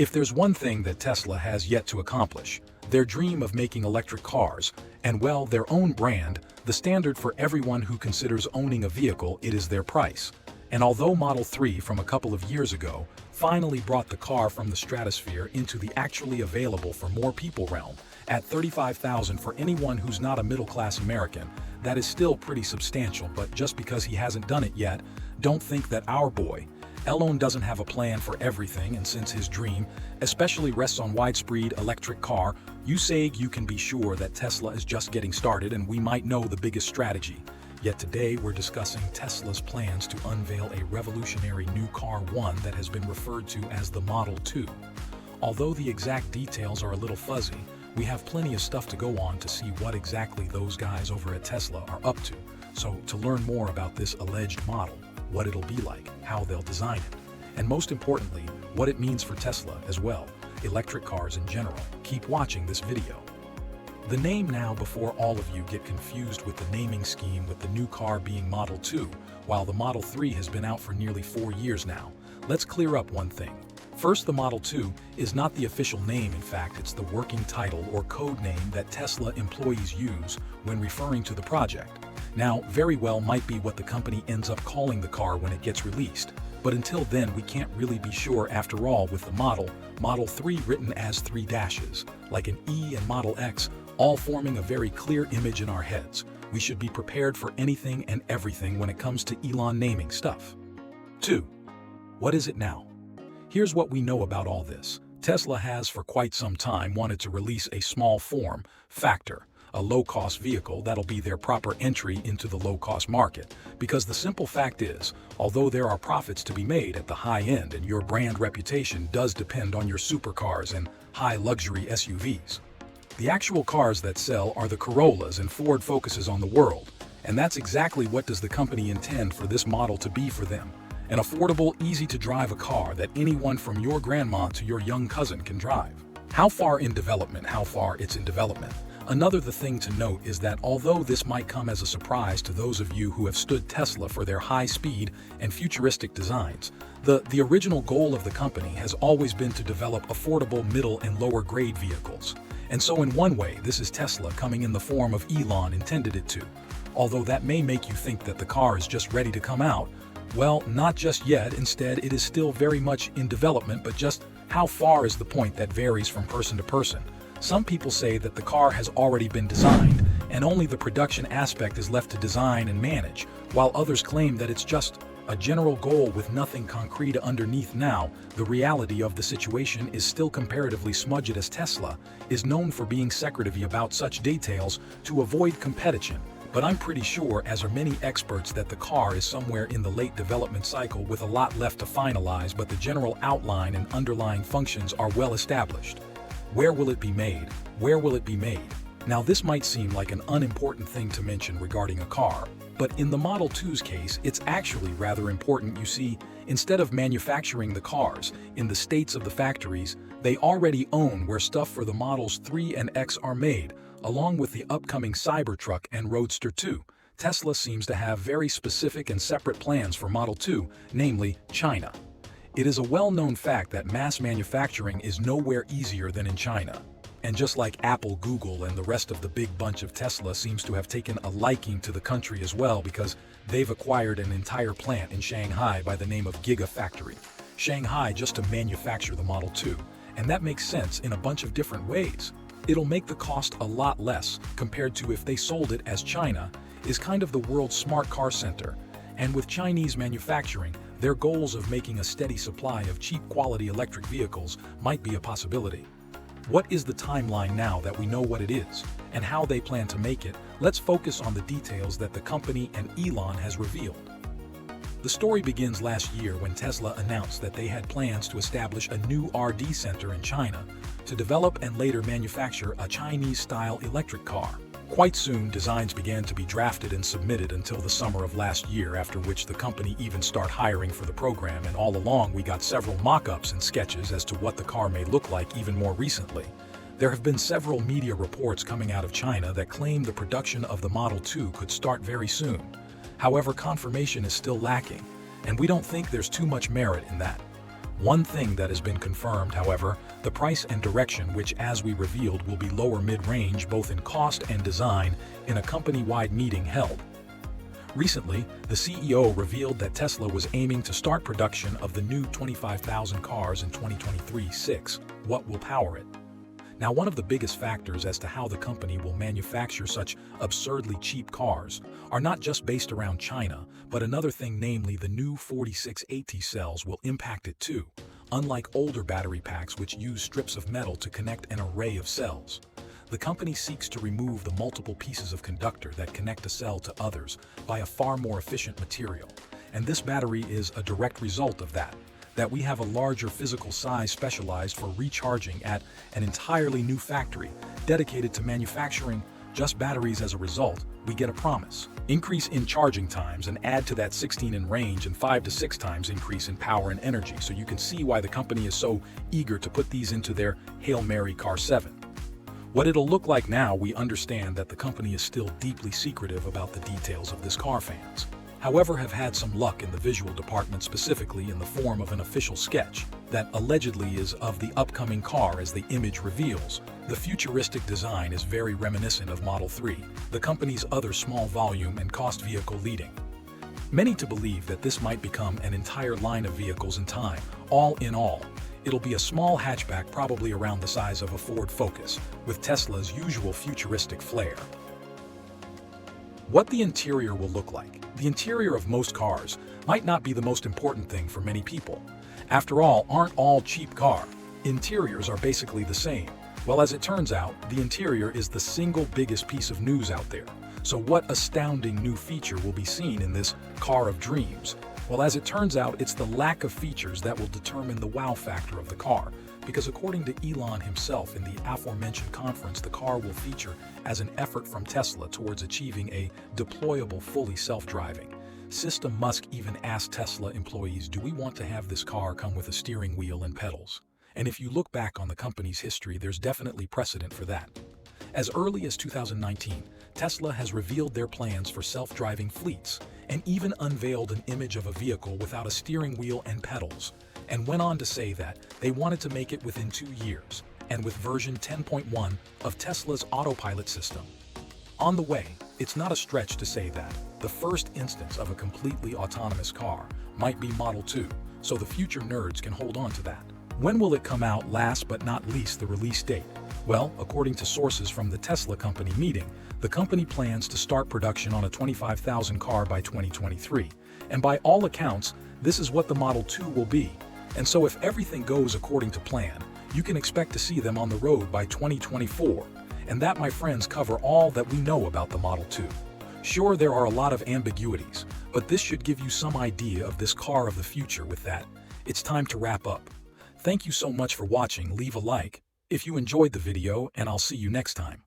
If there's one thing that Tesla has yet to accomplish, their dream of making electric cars, and well, their own brand, the standard for everyone who considers owning a vehicle, it is their price. And although Model 3 from a couple of years ago finally brought the car from the stratosphere into the actually available for more people realm, at $35,000 for anyone who's not a middle-class American, that is still pretty substantial. But just because he hasn't done it yet, don't think that our boy Elon doesn't have a plan for everything, and since his dream especially rests on widespread electric car, you can be sure that Tesla is just getting started and we might know the biggest strategy. Yet today we're discussing Tesla's plans to unveil a revolutionary new car, one that has been referred to as the Model 2. Although the exact details are a little fuzzy, we have plenty of stuff to go on to see what exactly those guys over at Tesla are up to. So to learn more about this alleged model, what it'll be like, how they'll design it, and most importantly, what it means for Tesla as well, electric cars in general, keep watching this video. The name now, before all of you get confused with the naming scheme with the new car being Model 2, while the Model 3 has been out for nearly 4 years now. Let's clear up one thing. First, the Model 2 is not the official name. In fact, it's the working title or code name that Tesla employees use when referring to the project. Now, very well might be what the company ends up calling the car when it gets released, but until then we can't really be sure. After all, with the Model 3 written as 3 dashes, like an E, and Model X, all forming a very clear image in our heads, we should be prepared for anything and everything when it comes to Elon naming stuff. 2. What is it now? Here's what we know about all this. Tesla has for quite some time wanted to release a small form factor, a low-cost vehicle that'll be their proper entry into the low-cost market, because the simple fact is, although there are profits to be made at the high end and your brand reputation does depend on your supercars and high luxury SUVs, the actual cars that sell are the Corollas and Ford Focuses on the world, and that's exactly what does the company intend for this model to be for them. An affordable, easy-to-drive car that anyone from your grandma to your young cousin can drive. How far in development? The thing to note is that although this might come as a surprise to those of you who have stood Tesla for their high speed and futuristic designs, the original goal of the company has always been to develop affordable middle and lower grade vehicles. And so in one way, this is Tesla coming in the form of Elon intended it to. Although that may make you think that the car is just ready to come out, well, not just yet. Instead, it is still very much in development, but just how far is the point that varies from person to person. Some people say that the car has already been designed and only the production aspect is left to design and manage, while others claim that it's just a general goal with nothing concrete underneath. Now, the reality of the situation is still comparatively smudged, as Tesla is known for being secretive about such details to avoid competition. But I'm pretty sure, as are many experts, that the car is somewhere in the late development cycle with a lot left to finalize, but the general outline and underlying functions are well established. Where will it be made? Where will it be made? Now, this might seem like an unimportant thing to mention regarding a car, but in the Model 2's case, it's actually rather important. You see, instead of manufacturing the cars in the states of the factories, they already own where stuff for the Models 3 and X are made, along with the upcoming Cybertruck and Roadster 2. Tesla seems to have very specific and separate plans for Model 2, namely China. It is a well-known fact that mass manufacturing is nowhere easier than in China. And just like Apple, Google, and the rest of the big bunch of Tesla seems to have taken a liking to the country as well, because they've acquired an entire plant in Shanghai by the name of Gigafactory Shanghai just to manufacture the Model 2. And that makes sense in a bunch of different ways. It'll make the cost a lot less compared to if they sold it, as China is kind of the world's smart car center. And with Chinese manufacturing, their goals of making a steady supply of cheap quality electric vehicles might be a possibility. What is the timeline now that we know what it is and how they plan to make it? Let's focus on the details that the company and Elon has revealed. The story begins last year when Tesla announced that they had plans to establish a new R&D center in China to develop and later manufacture a Chinese-style electric car. Quite soon, designs began to be drafted and submitted until the summer of last year, after which the company even started hiring for the program, and all along we got several mock-ups and sketches as to what the car may look like. Even more recently, there have been several media reports coming out of China that claim the production of the Model 2 could start very soon. However, confirmation is still lacking, and we don't think there's too much merit in that. One thing that has been confirmed, however, the price and direction, which as we revealed will be lower mid-range both in cost and design in a company-wide meeting held. Recently, the CEO revealed that Tesla was aiming to start production of the new 25,000 cars in 2023-6. What will power it? Now, one of the biggest factors as to how the company will manufacture such absurdly cheap cars are not just based around China, but another thing, namely the new 4680 cells will impact it too, unlike older battery packs which use strips of metal to connect an array of cells. The company seeks to remove the multiple pieces of conductor that connect a cell to others by a far more efficient material, and this battery is a direct result of that we have a larger physical size specialized for recharging at an entirely new factory dedicated to manufacturing just batteries. As a result, we get a promise increase in charging times and add to that 16 in range and 5 to 6 times increase in power and energy. So you can see why the company is so eager to put these into their Hail Mary Car 7. What it'll look like now, we understand that the company is still deeply secretive about the details of this car, fans. However, have had some luck in the visual department, specifically in the form of an official sketch that allegedly is of the upcoming car. As the image reveals, the futuristic design is very reminiscent of Model 3, the company's other small volume and cost vehicle, leading many to believe that this might become an entire line of vehicles in time. All in all, it'll be a small hatchback, probably around the size of a Ford Focus, with Tesla's usual futuristic flair. What the interior will look like. The interior of most cars might not be the most important thing for many people. After all, aren't all cheap car interiors are basically the same? Well, as it turns out, the interior is the single biggest piece of news out there. So what astounding new feature will be seen in this car of dreams? Well, as it turns out, it's the lack of features that will determine the wow factor of the car. Because according to Elon himself in the aforementioned conference, the car will feature as an effort from Tesla towards achieving a deployable, fully self-driving system. Musk even asked Tesla employees, do we want to have this car come with a steering wheel and pedals? And if you look back on the company's history, there's definitely precedent for that. As early as 2019, Tesla has revealed their plans for self-driving fleets and even unveiled an image of a vehicle without a steering wheel and pedals, and went on to say that they wanted to make it within 2 years, and with version 10.1 of Tesla's autopilot system on the way. It's not a stretch to say that the first instance of a completely autonomous car might be Model 2, so the future nerds can hold on to that. When will it come out? Last but not least, the release date. Well, according to sources from the Tesla company meeting, the company plans to start production on a 25,000 car by 2023, and by all accounts, this is what the Model 2 will be. And so if everything goes according to plan, you can expect to see them on the road by 2024. And that, my friends, cover all that we know about the Model 2. Sure, there are a lot of ambiguities, but this should give you some idea of this car of the future. With that, it's time to wrap up. Thank you so much for watching. Leave a like if you enjoyed the video, and I'll see you next time.